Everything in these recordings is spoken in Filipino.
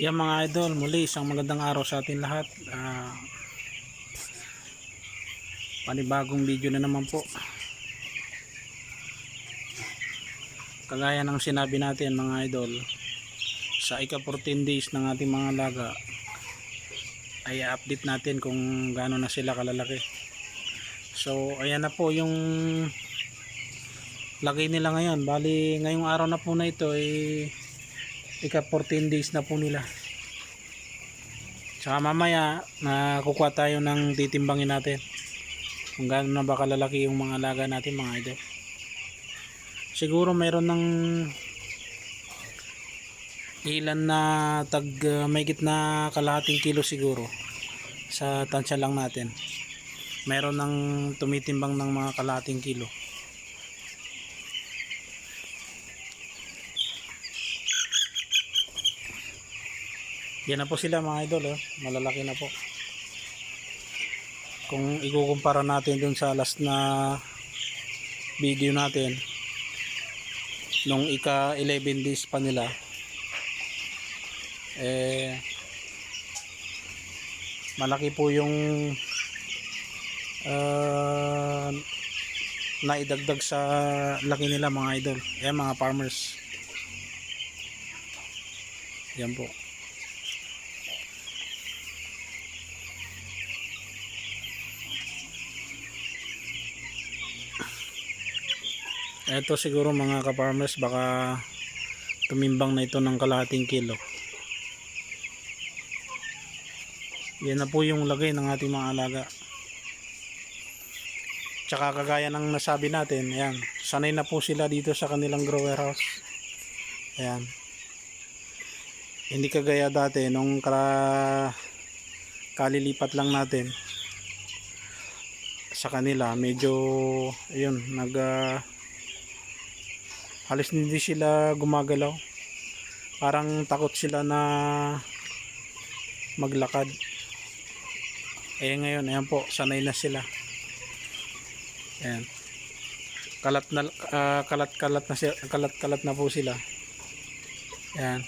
Yan mga idol, muli isang magandang araw sa atin lahat. Panibagong video na naman po. Kagaya ng sinabi natin mga idol, sa ika 14 days ng ating mga alaga ay update natin kung gaano na sila kalalaki. So ayan na po yung lagay nila ngayon. Bali ngayong araw na po na ito ay ika 14 days na po nila. Tsaka mamaya kukuha tayo ng titimbangin natin kung gaano na ba kalalaki yung mga alaga natin mga idol. Siguro mayroon ng ilan na mahigit na kalahating kilo siguro sa tansya lang natin. Mayroon ng tumitimbang ng mga kalahating kilo. Yan na po sila mga idol, malalaki na po. Kung ikukumpara natin dun sa last na video natin nung ika 11 days pa nila, malaki po yung naidagdag sa laki nila mga idol. Mga farmers, yan po. Ito siguro mga ka-farmers, baka tumimbang na ito ng kalahating kilo. Yan na po yung lagay ng ating mga alaga. Tsaka kagaya ng nasabi natin, ayan, sanay na po sila dito sa kanilang grower house. Ayan. Hindi kagaya dati nung kalilipat lang natin sa kanila, medyo ayun, halos hindi sila gumagalaw. Parang takot sila na maglakad. Ngayon, ayan po, sanay na sila. Ayan. Kalat na po sila. Ayan.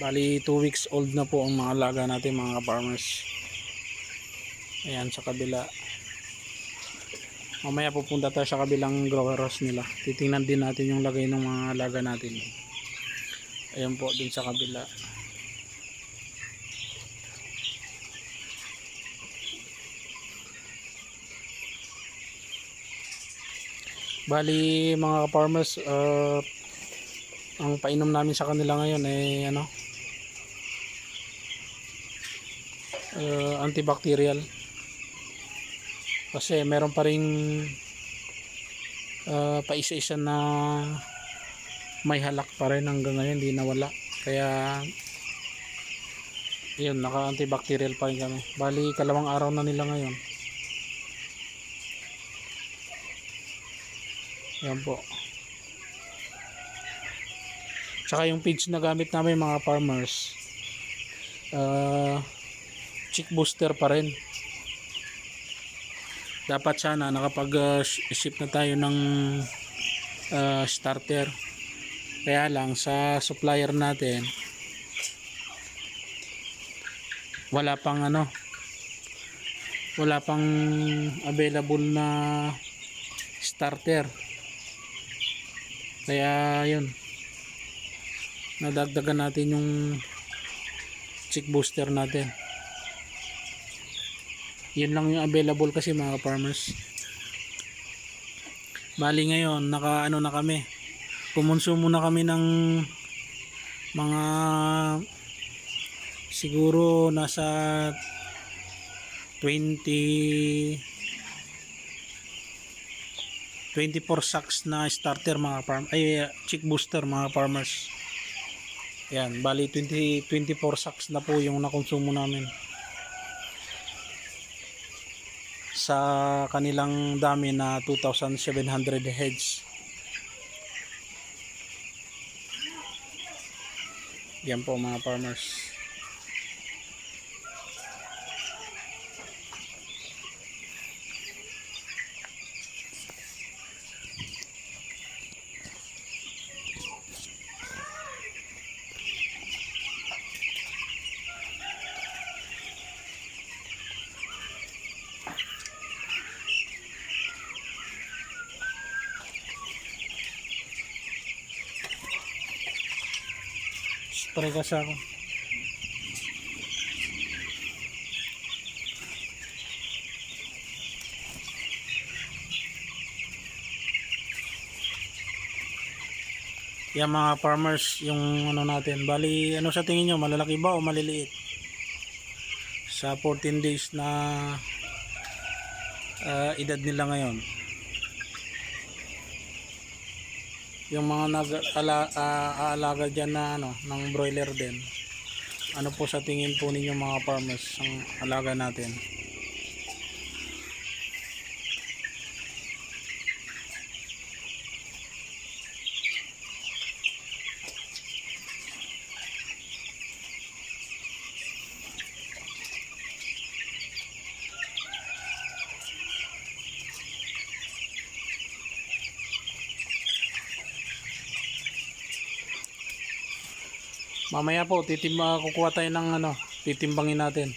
Bali 2 weeks old na po ang mga alaga natin mga farmers. Ayan sa kabila. Mamaya pupunta tayo sa kabilang grower house nila. Titingnan din natin yung lagay ng mga alaga natin. Ayan po din sa kabila. Bali mga farmers, ang painom namin sa kanila ngayon antibacterial. Kasi meron pa ring paisa-isa na may halak pa rin hanggang ngayon, hindi nawala. Kaya yun, naka antibacterial pa rin kami. Bali 2 araw na nila ngayon. Yan po. Tsaka yung page na gamit namin mga farmers, chick booster pa rin. Dapat sana nakapag ship na tayo ng starter. Kaya lang sa supplier natin wala pang available na starter. Kaya yun, nadagdagan natin yung chick booster natin. Yun lang yung available kasi mga farmers. Bali ngayon na kami, kumonsumo na kami ng mga siguro nasa 24 sacks na starter mga chick booster mga farmers. Yan, bali 24 sacks na po yung nakonsumo namin sa kanilang dami na 2,700 heads. Yan po mga farmers. Spray kasi ako. Yan mga farmers, yung natin. Bali, sa tingin nyo, malalaki ba o maliliit? Sa 14 days na edad nila ngayon. Yung mga aalaga dyan na ng broiler din. Ano po sa tingin po ninyo mga farmers ang alaga natin? Mamaya po kukuha tayo ng titimbangin natin.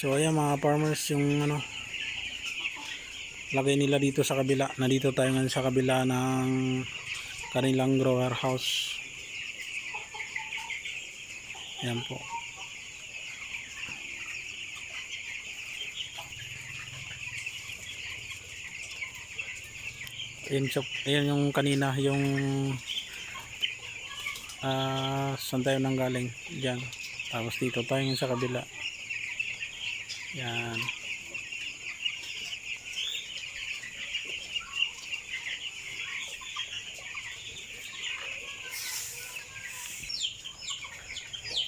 So ayan mga farmers, yung lagay nila dito sa kabila. Nandito tayo ngayon sa kabila ng kanilang grower house. Ayan po. Ayan yung kanina, yung saan tayo nang galing dyan. Tapos dito tayo ngayon sa kabila. Yan.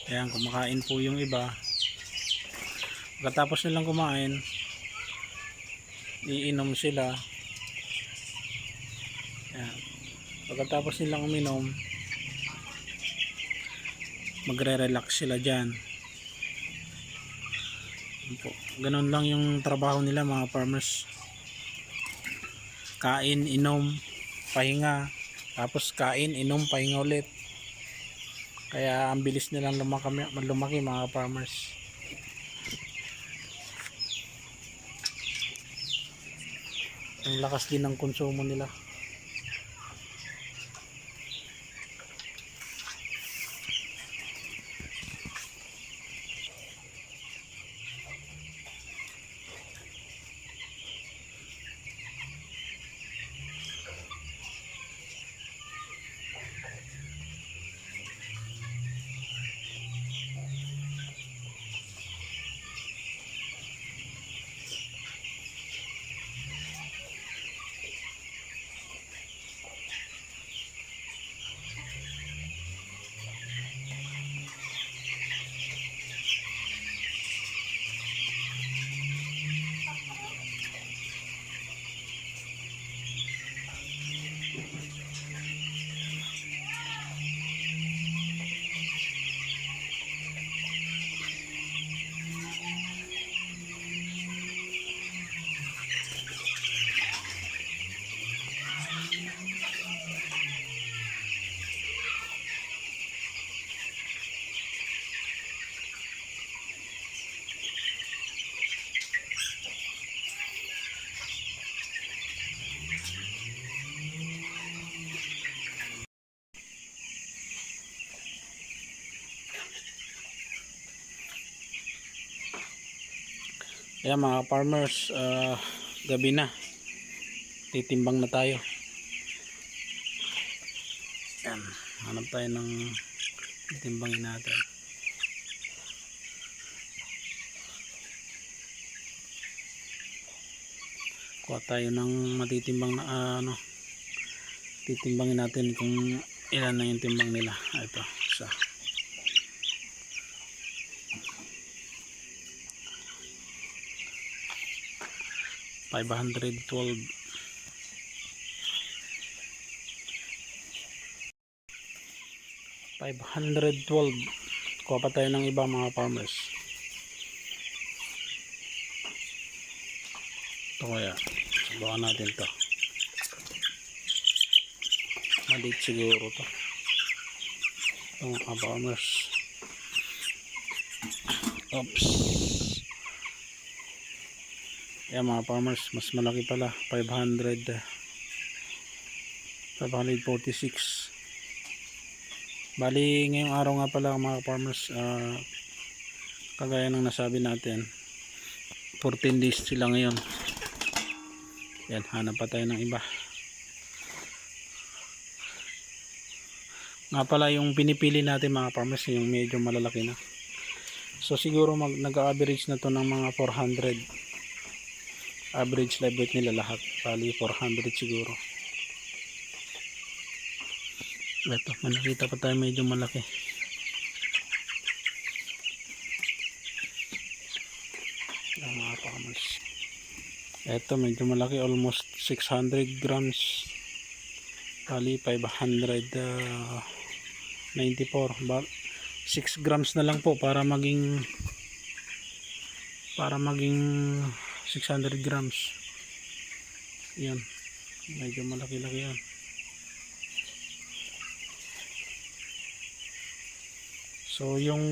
Ayan, kumakain po yung iba. Pagkatapos nilang kumain, iinom sila. Ayan. Pagkatapos nilang uminom, magre-relax sila dyan. Ganun lang yung trabaho nila mga farmers. Kain, inom, pahinga, tapos kain, inom, pahinga ulit. Kaya ang bilis nilang lumaki mga farmers. Ang lakas din ng konsumo nila. Ayan mga farmers, gabi na, titimbang na tayo. Ayan, hanap tayo ng titimbangin natin. Kuha tayo ng matitimbang na titimbangin natin kung ilan na yung timbang nila. Ito, isa. 512. 512. Kuha pa tayo ng iba mga farmers. Ito kaya, subukan natin to. Maliit siguro to. Ito mga farmers. Oops. Ayan mga farmers, mas malaki pala. 546. Bali ngayong araw nga pala mga farmers, kagaya ng nasabi natin, 14 days sila ngayon. Yan, hanap pa tayo ng iba. Nga pala yung pinipili natin mga farmers, yung medyo malalaki na. So siguro nag-average na to ng mga 400. Average live weight nila lahat. Bali 400 siguro. Ito, nakita pa tayo medyo malaki. Ang mga farmers. Ito medyo malaki, almost 600 grams. Bali 594. 6 grams na lang po para maging 600 grams. Yan, medyo malaki-laki yan. So yung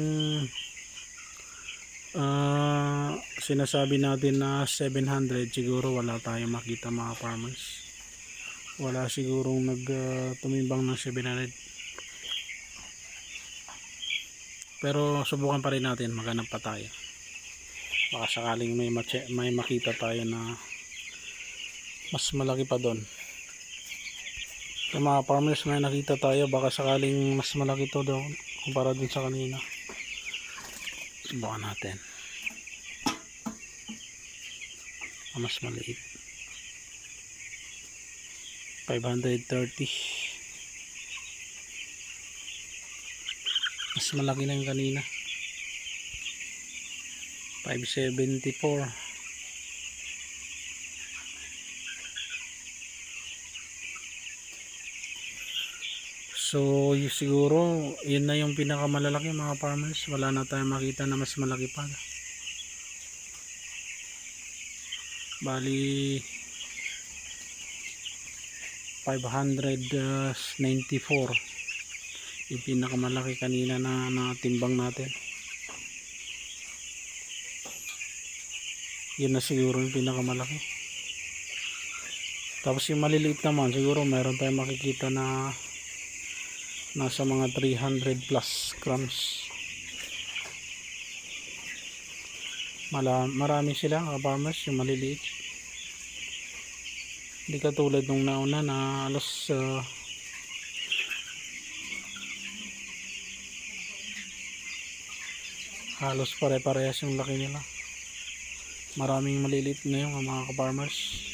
sinasabi natin na 700, siguro wala tayong makita mga farmers. Wala sigurong tumimbang ng 700. Pero subukan pa rin natin, maghanap pa tayo. Baka sakaling may makita tayo na mas malaki pa doon. Yung mga farmers, may nakita tayo, baka sakaling mas malaki to doon kumpara dun sa kanina. Subukan natin. Mas maliit. 530. Mas malaki na yung kanina. 574. So siguro yun na yung pinakamalalaki mga farmers. Wala na tayong makita na mas malaki pa. Bali 594 yung pinakamalaki kanina na timbang natin. Yun na siguro yung pinakamalaki. Tapos yung maliliit naman, siguro meron tayong makikita na nasa mga 300 plus grams. Marami sila ka-farmers, yung maliliit. Hindi katulad nung nauna na halos pare-parehas yung laki nila. Maraming maliliit na yung mga ka-farmers.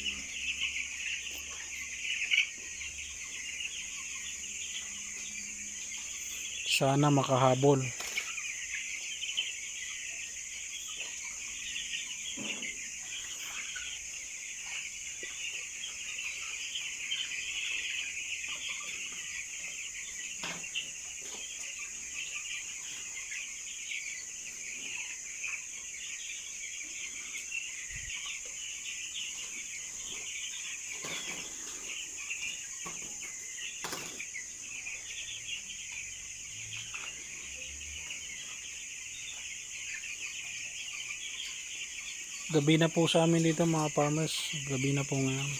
Sana makahabol. Gabi na po sa amin dito mga farmers. Gabi na po ngayon.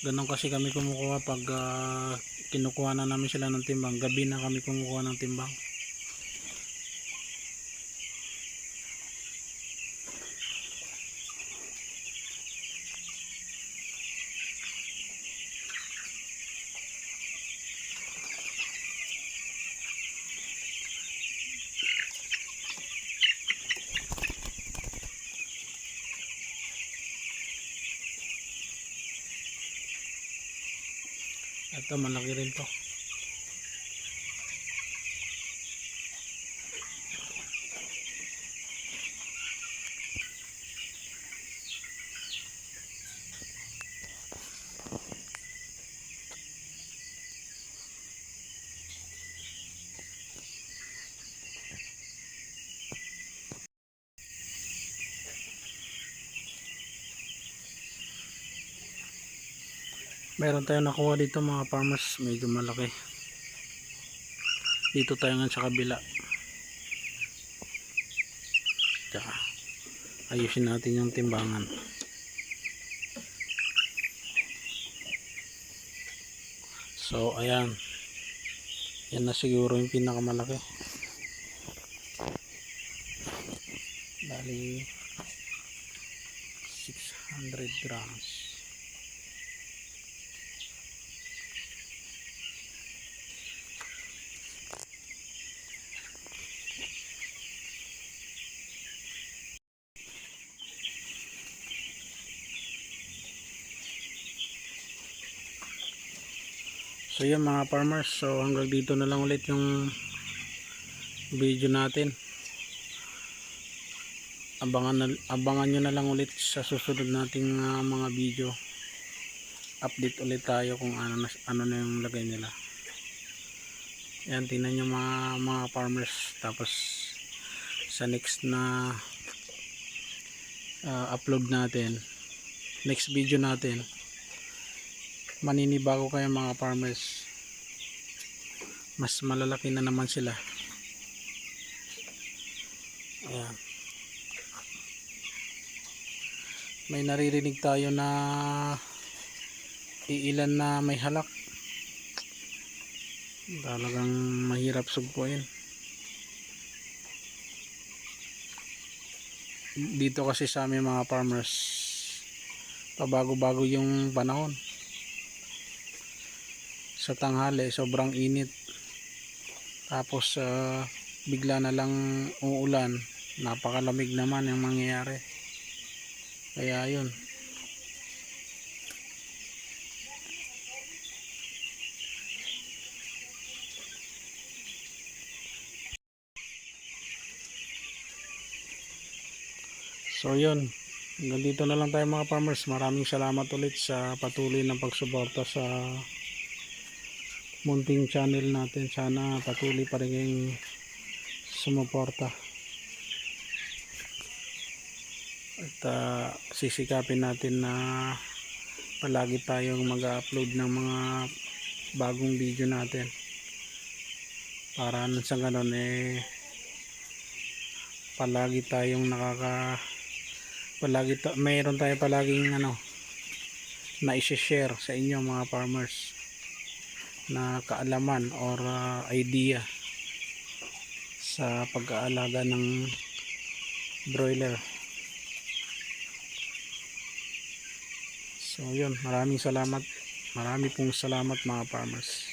Ganun kasi kami kumukuha pag kinukuha na namin sila ng timbang. Gabi na kami kumukuha ng timbang. Ito malaki rin to. Meron tayong nakuha dito mga farmers, medyo malaki. Dito tayo nga sa kabila. Tsaka ayusin natin yung timbangan. So ayan, yan na siguro yung pinakamalaki. Bali 600 grams. So yan mga farmers, so hanggang dito na lang ulit yung video natin. Abangan nyo na lang ulit sa susunod nating mga video. Update ulit tayo kung ano na yung lagay nila. Yan, tingnan nyo mga farmers. Tapos sa next na upload natin, next video natin, maninibago kayo mga farmers, mas malalaki na naman sila. Ayan. May naririnig tayo na iilan na may halak. Talagang mahirap sugpuin dito kasi sa amin mga farmers. Pabago-bago yung panahon. Sa tanghali sobrang init, tapos bigla na lang uulan, napakalamig naman yung mangyayari. Kaya yun, so yun, hanggang dito na lang tayo mga farmers. Maraming salamat ulit sa patuloy na pagsuporta sa munting channel natin. Sana patuloy pa rin kayong sumuporta at sisikapin natin na palagi tayong mag-upload ng mga bagong video natin para sa ganon palagi tayong mayroon tayo palaging na i-share sa inyo mga farmers na kaalaman or idea sa pag-aalaga ng broiler. So yun, marami pong salamat mga farmers.